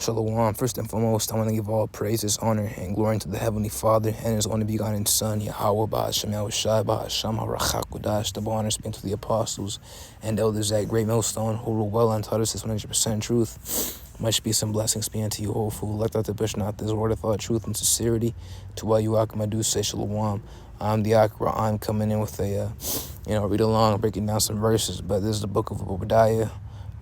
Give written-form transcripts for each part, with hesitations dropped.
Shalom. First and foremost, I want to give all praises, honor, and glory to the Heavenly Father and His only begotten Son, Yahweh Ba'ashem Yahushai Ba'ashem HaRachakudash. The honors be to the apostles and elders at Great Millstone who rule well and taught us this 100% truth. Much peace and blessings be unto you, whole fool. Let out to push not this word of thought, truth, and sincerity. To all you Akamadu say Shalom. I'm the Akra. I'm coming in with a, read along, breaking down some verses. But this is the book of Obadiah.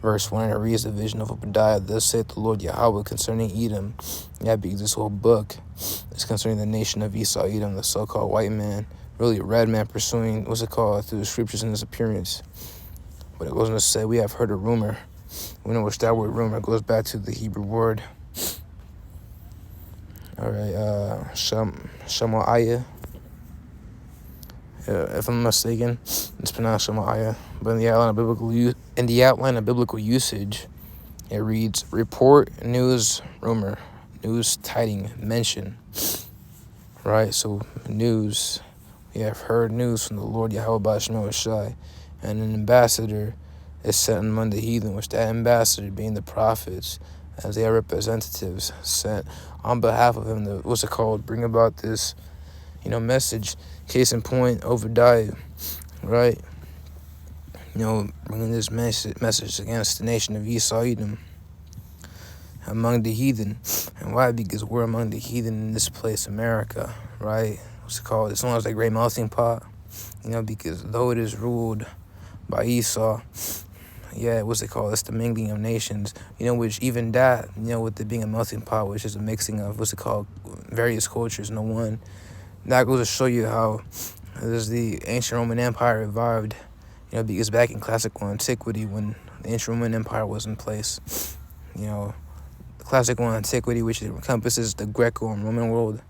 Verse 1, it reads the vision of Obadiah. Thus saith the Lord Yahweh concerning Edom. Yeah, because this whole book is concerning the nation of Esau, Edom, the so-called white man, really a red man pursuing, through the scriptures in his appearance. But it goes on to say, we have heard a rumor. We know which that word rumor goes back to the Hebrew word. All right, Shemaiah. If I'm mistaken, it's pronounced Shemaiah. But in the outline of biblical usage, it reads report, news, rumor, news, tiding, mention. Right? So news. We have heard news from the Lord Yahweh Ba'ashem Yahushai, and an ambassador is sent among the heathen, which that ambassador being the prophets, as they are representatives, sent on behalf of him to bring about this, message. Case in point, Obadiah, right? Bringing this message against the nation of Esau, Edom, among the heathen. And why? Because we're among the heathen in this place, America, right? It's known as the Great Melting Pot, because though it is ruled by Esau, it's the mingling of nations, which even that, with it being a melting pot, which is a mixing of, various cultures, that goes to show you how the ancient Roman Empire revived, because back in classical antiquity, when the ancient Roman Empire was in place, the classical antiquity, which encompasses the Greco and Roman world,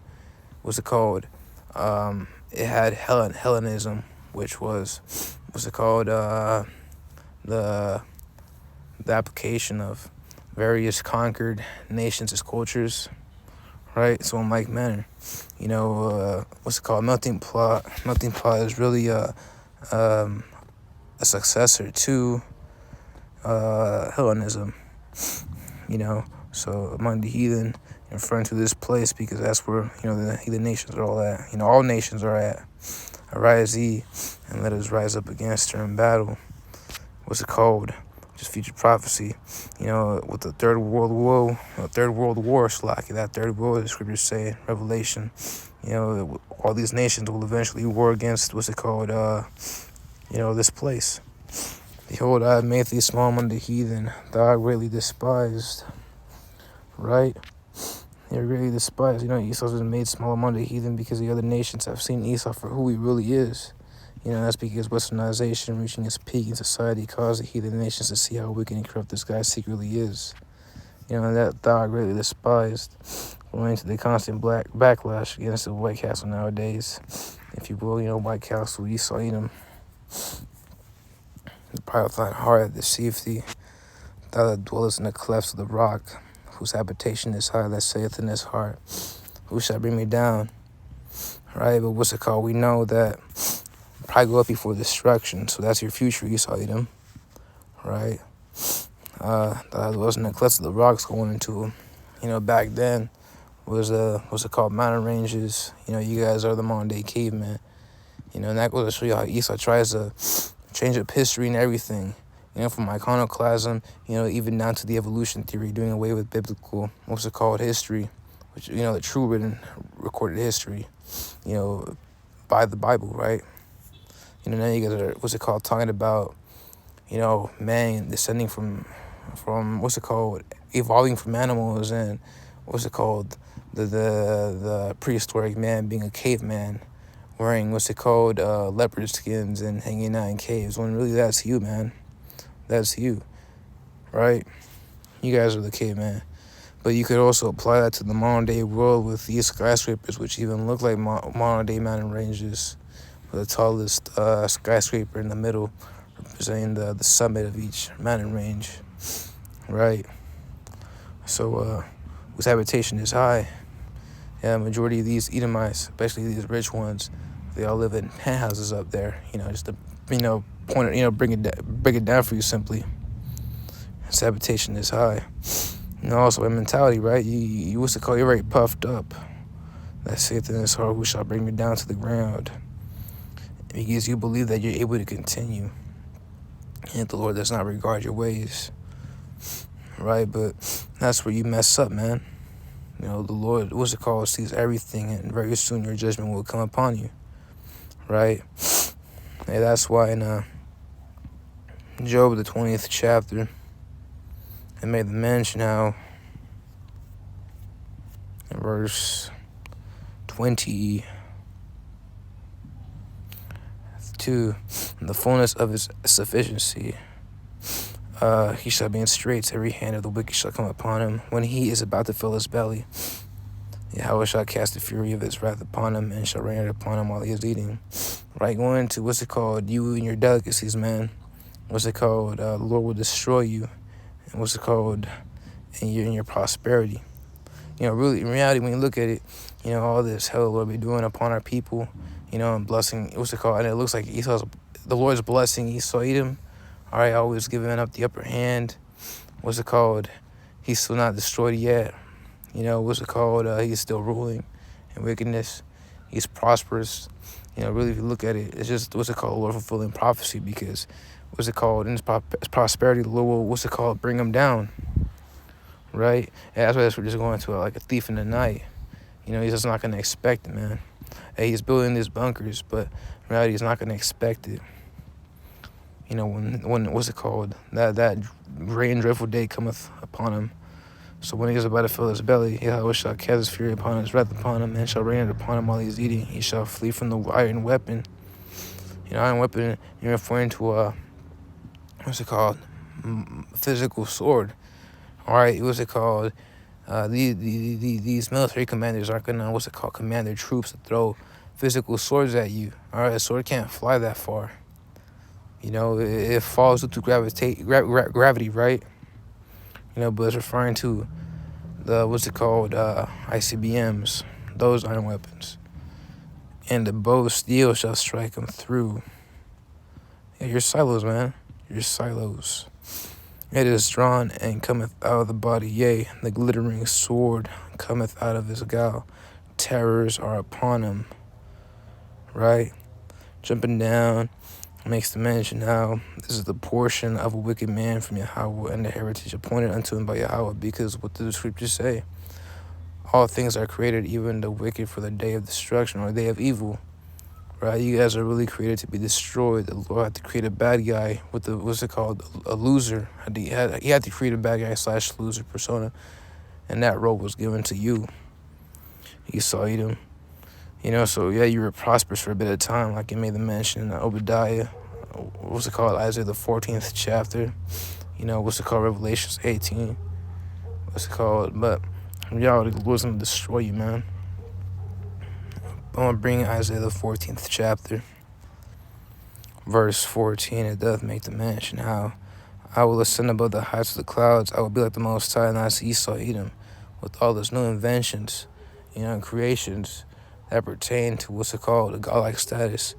it had Hellenism, which was, the application of various conquered nations as cultures. Right, so in like manner, melting pot. Melting pot is really a successor to Hellenism. So among the heathen, referring to this place because that's where the heathen nations are all at. All nations are at. Arise ye, and let us rise up against her in battle. Just future prophecy, with the Third World War, that Third World, the scriptures say, Revelation, all these nations will eventually war against, this place. Behold, I have made thee small among the heathen, thou art greatly despised, right? They're greatly despised. Esau's been made small among the heathen because the other nations have seen Esau for who he really is. That's because westernization reaching its peak in society caused the heathen nations to see how wicked and corrupt this guy secretly is. And that thou art greatly despised, owing to the constant backlash against the White Castle nowadays. If you will, White Castle, Esau, Edom. The pride thine heart hath deceived thee, thou that dwellest in the clefts of the rock, whose habitation is high, that saith in his heart, who shall bring me down? Right, but we know that probably go up before destruction, so that's your future, Esau, Edom, right? That wasn't the clefts of the rocks going into, back then was mountain ranges. You guys are the modern day cavemen, and that goes to show you how Esau tries to change up history and everything, from iconoclasm, even down to the evolution theory, doing away with biblical, history, which, the true written recorded history, by the Bible, right? Now you guys are, talking about, man descending from evolving from animals, and the prehistoric man being a caveman, wearing leopard skins and hanging out in caves, when really that's you, man. That's you, right? You guys are the caveman. But you could also apply that to the modern day world with these skyscrapers, which even look like modern day mountain ranges. The tallest skyscraper in the middle, representing the summit of each mountain range, right? So, whose habitation is high. Yeah, majority of these Edomites, especially these rich ones, they all live in penthouses up there. Just to, break it down for you simply. His habitation is high. Also a mentality, right? You what's it called? You're very puffed up. That saith in his heart, who shall bring me down to the ground? Because you believe that you're able to continue, and the Lord does not regard your ways, right? But that's where you mess up, man. The Lord, what's it called, sees everything, and very soon your judgment will come upon you, right? And that's why in Job, the 20th chapter, it made the mention how in verse 22, in the fullness of his sufficiency, he shall be in straits, every hand of the wicked shall come upon him. When he is about to fill his belly, Yahweh shall cast the fury of his wrath upon him, and shall rain it upon him while he is eating. Right, going into, what's it called, you and your delicacies, man. What's it called, the Lord will destroy you. And what's it called, in your prosperity. Really, in reality, when you look at it, all this hell the Lord be doing upon our people, and blessing, what's it called, and it looks like the Lord's blessing Esau, Edom, all right, always giving up the upper hand. What's it called, he's still not destroyed yet. What's it called, he's still ruling in wickedness. He's prosperous. Really, if you look at it, it's just, what's it called, Lord fulfilling prophecy, because, what's it called, in his prosperity, the Lord will, what's it called, bring him down. Right? And that's why we're just going to like a thief in the night. He's just not going to expect it, man. Hey, he's building these bunkers, but in reality, he's not going to expect it. When what's it called? That great and dreadful day cometh upon him. So when he is about to fill his belly, Yahweh shall cast his fury upon his wrath upon him, and shall rain it upon him while he is eating. He shall flee from the iron weapon. Iron weapon, you're referring to what's it called? Physical sword. All right, what's it called? These military commanders aren't gonna, what's it called, command their troops to throw physical swords at you. All right, a sword can't fly that far. It falls due to gravity, right? But it's referring to the, what's it called, ICBMs, those iron weapons. And the bow of steel shall strike them through. Yeah, your silos, man. Your silos. It is drawn and cometh out of the body, yea, the glittering sword cometh out of his gall. Terrors are upon him. Right? Jumping down, makes the mention how this is the portion of a wicked man from Yahweh, and the heritage appointed unto him by Yahweh, because what did the scriptures say? All things are created, even the wicked, for the day of destruction, or day of evil. Right? You guys are really created to be destroyed. The Lord had to create a bad guy with the, what's it called, a loser. He had to create a bad guy / loser persona, and that role was given to you. Esau, Edom. So yeah, you were prosperous for a bit of time, like it made the mention in Obadiah. What's it called, Isaiah the 14th chapter. What's it called, Revelations 18. What's it called? But y'all, the Lord's gonna destroy you, man. I'm going to bring Isaiah the 14th chapter, verse 14. It doth make the mention how I will ascend above the heights of the clouds. I will be like the Most High, and I see Esau, Edom, with all those new inventions, and creations that pertain to, what's it called, a godlike status.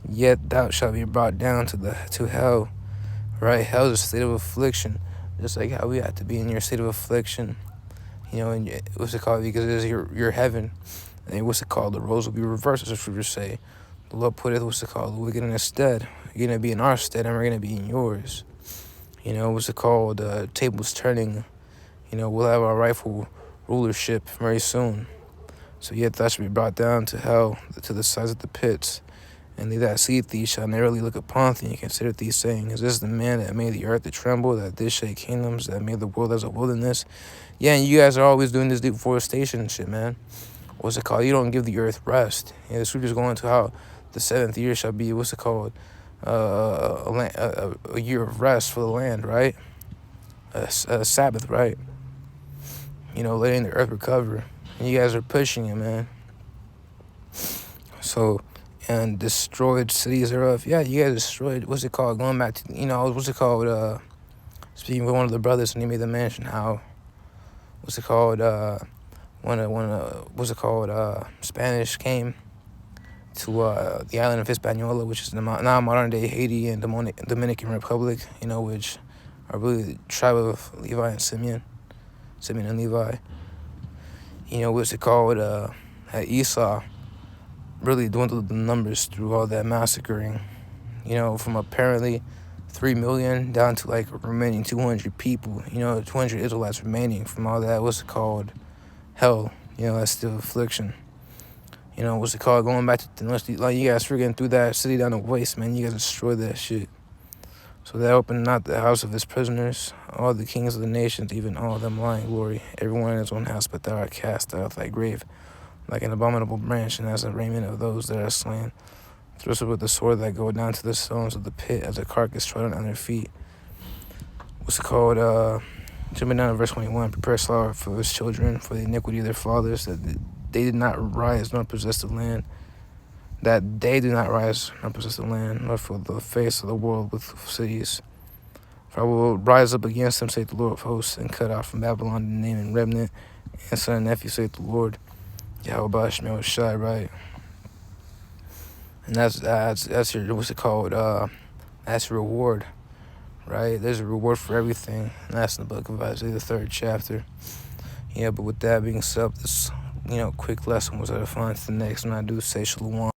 Yet thou shalt be brought down to hell, right? Hell is a state of affliction, just like how we have to be in your state of affliction, and what's it called, because it is your heaven. And what's it called? The roles will be reversed, as the scriptures say. The Lord putteth, what's it called, the wicked in his stead. You're going to be in our stead, and we're going to be in yours. What's it called? Tables turning. We'll have our rightful rulership very soon. So yet thou shalt be brought down to hell, to the sides of the pits. And they that see thee shall narrowly look upon thee, and consider thee, saying, is this the man that made the earth to tremble, that did shake kingdoms, that made the world as a wilderness? Yeah, and you guys are always doing this deforestation shit, man. What's it called? You don't give the earth rest. The scriptures go into how the 7th year shall be, what's it called, a year of rest for the land, right? A Sabbath, right? Letting the earth recover. And you guys are pushing it, man. So, and destroyed cities thereof. Yeah, you guys destroyed, what's it called? Going back to, what's it called? Speaking with one of the brothers, and he made the mention how, what's it called? When what's it called? Spanish came to the island of Hispaniola, which is now modern day Haiti and Dominican Republic, which are really the tribe of Levi and Simeon. Simeon and Levi. What's it called? Esau really dwindled the numbers through all that massacring. From apparently 3 million down to like remaining 200 people. 200 Israelites remaining from all that. What's it called? Hell. That's still affliction. What's it called? Going back to like you guys freaking threw that city down the waste, man. You guys destroyed that shit. So they opened not the house of his prisoners, all the kings of the nations, even all of them lying glory, everyone in his own house, but thou art cast out of thy grave, like an abominable branch, and as a raiment of those that are slain. Thrust with the sword that go down to the stones of the pit, as a carcass trodden on their feet. What's it called? Jumping down to verse 21, prepare slaughter for his children, for the iniquity of their fathers, that they did not rise nor possess the land, that they do not rise nor possess the land, nor for the face of the world with cities. For I will rise up against them, saith the Lord of hosts, and cut off from Babylon the name and remnant, and son and nephew, saith the Lord. Yahweh Shemel Shai, right? And that's your, what's it called? That's your reward, right? There's a reward for everything. And that's in the book of Isaiah, the 3rd chapter. But with that being said, this, quick lesson was out of fun. To the next one, I do say shalom.